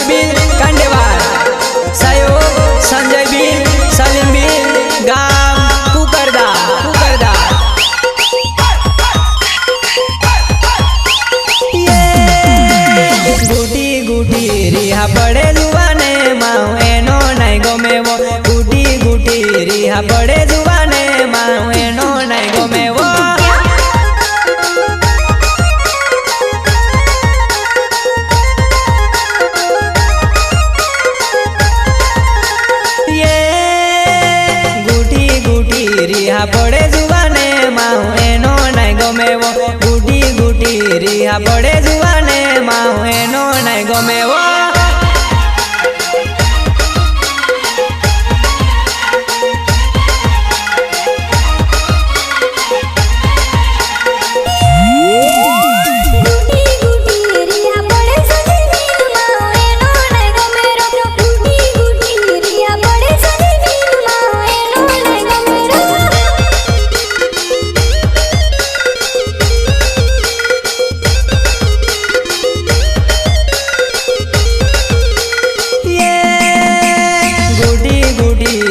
Bill कांडेवार सहयोग Sanjay bill Salim bill गाम कुकरदा कुकरदा। गुटी गुटी रिहा पड़े जुवाने माऊ एनो नहीं गमे वो गुटी गुटी रिहा पड़े जुवाने माऊ एनो नहीं गमे वो। रिहा पड़े जुवाने माऊ एनो नहीं गमे वो गुटी गुटी रिहा पड़े जुवाने माऊ एनो नहीं गमे वो।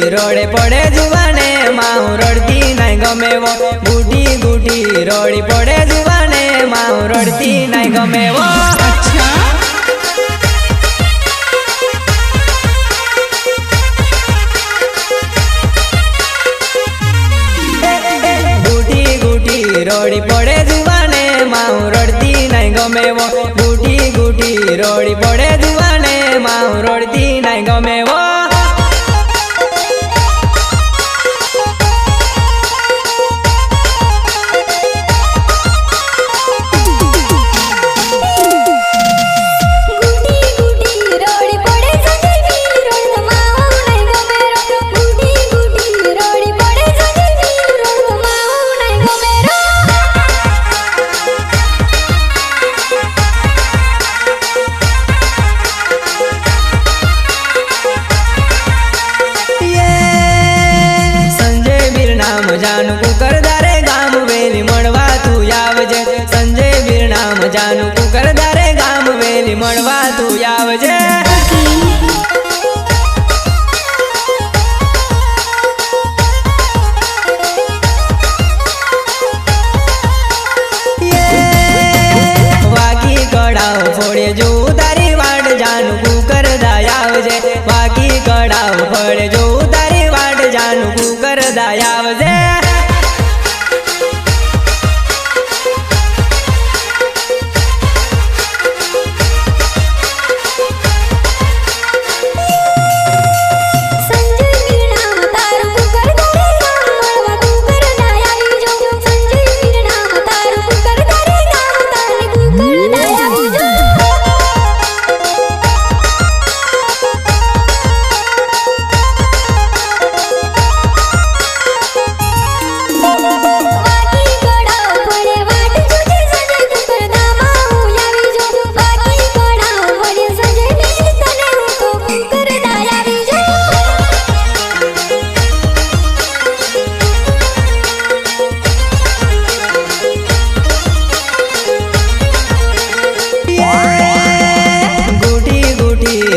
रोड़े पड़े जुवाने माऊ रड़ती नहीं गमे वो गुटी गुटी रोड़ी पड़े जुवाने माऊ रड़ती नहीं गमे वो। अच्छा गुटी गुटी रोड़ी पड़े जुवाने माऊ रड़ती नहीं गमे वो गुटी गुटी रोड़ी पड़े जुवाने माऊ रड़ती नहीं गमे वो। जानू कुकरदा रे गाम वेली मळवा तू आवजे संजय बीर नाम जानू कुकरदा रे गाम वेली मळवा तू आवजे। वाकी कड़ाव फोड़े जो तारी वाट जानू कुकरदा आवजे वाकी कड़ाव फोड़े जो तारी वाट जानू कुकरदा आवजे।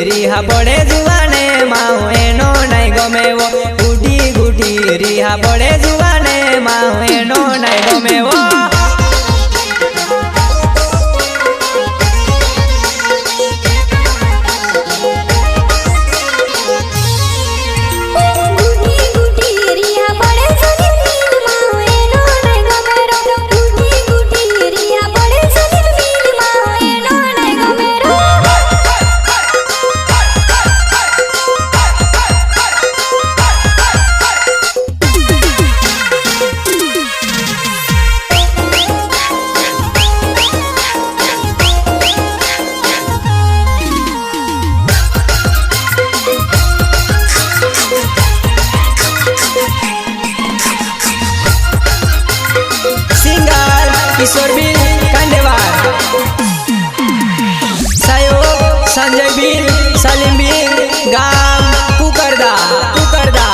रिहा पड़े जुवाने माऊ एनो नहीं गमे वो गुटी गुटी रिहा पड़े जुवाने माऊ एनो नहीं गमे वो। किशोर बिल कांडेवार सहयोग संजय बिल सलीम बिल गाम कुकरदा कुकरदा।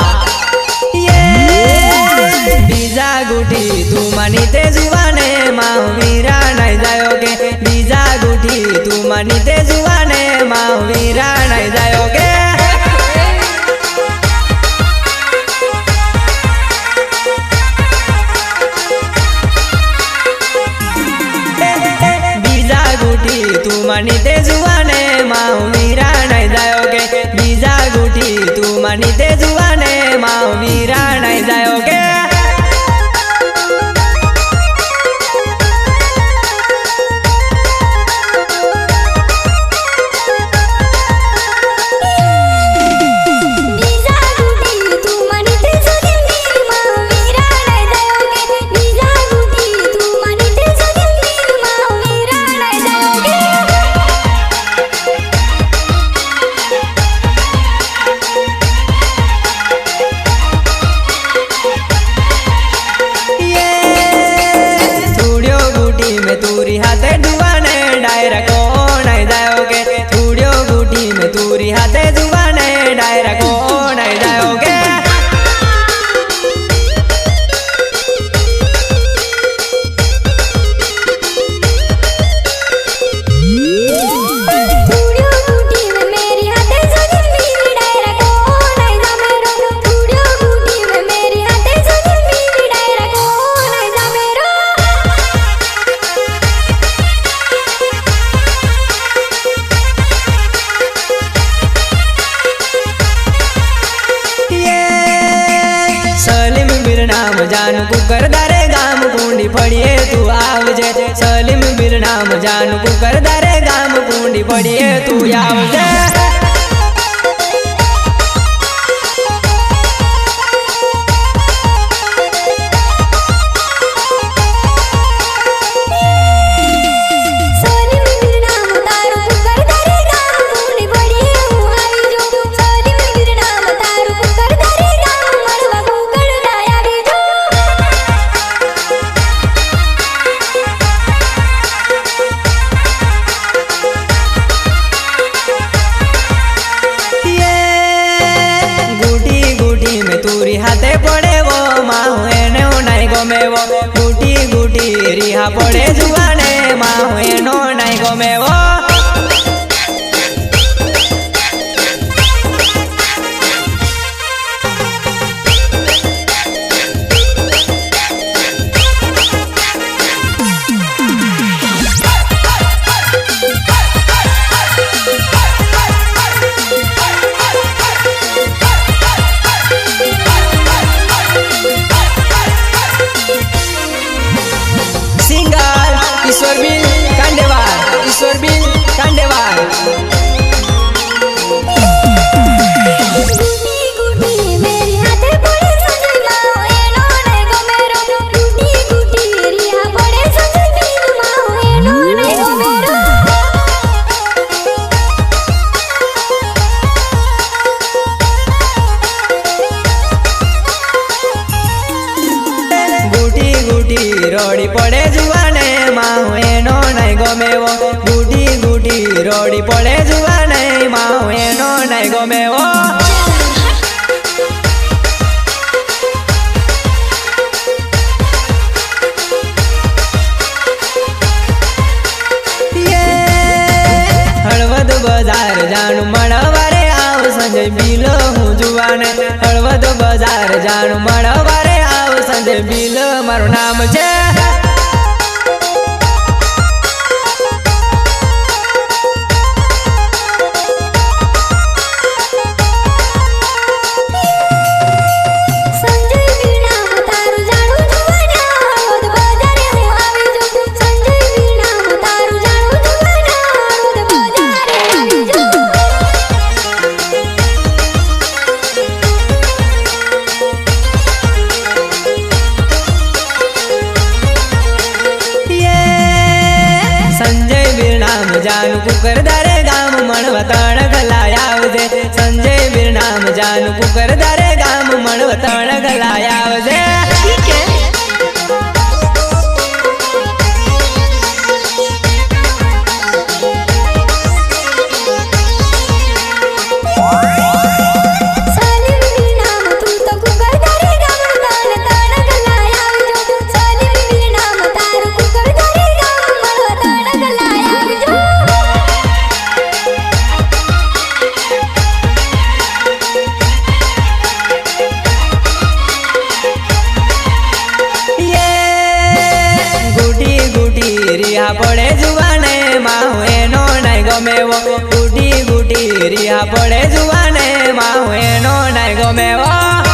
बीजा गुटी तू मानीते जुवाने माऊ वीरा नहीं जायोगे बीजा गुटी तू मानीते जुवाने माऊ वीरा नहीं जाओगे बीजा गुटी तू मानी ते जुआने माऊ वीरा नहीं जाओगे बीजा गुटी तू मानी ते जुआने माऊ वीरा नहीं जाओगे तूरी हाथे जुआने डायरा को नहीं जाओगे थूड़ियो गुटी में तूरी हाथे जुआने डायरा को नहीं जाओगे नाम जानू कुकर दारे गाम कुंडी पड़िए तू आवजे सलीम बिर नाम जानू कुकर दारे गाम कुंडी पड़िए तू आवजे तूरी हाथे पड़े वो माहू एने नहीं गमे वो गुटी गुटी रिहा पड़े जुआने माहू एनो नहीं गमे वो ईश्वर बिल कांडेवार रोड़ी पड़े जुआने माहू एनो नहीं गमे वो गुटी गुटी रोड़ी पड़े जुआने माहू एनो नहीं गमे वो हळवद बाजार जानू मळवारे आव संजय बिल हूँ जुआने हळवद बाजार जानू मळवारे आव संजय बिल मारू नाम छे जानू कुकर दारे गाम मणवतण गलाया आवजे संजय बीर नाम जानू कुकर दारे गाम मणवतण गलाया आवजे ठीक है ગુટી ગુટી રિયા પડે જુવાને માઉ એનો નાય ગમે વો।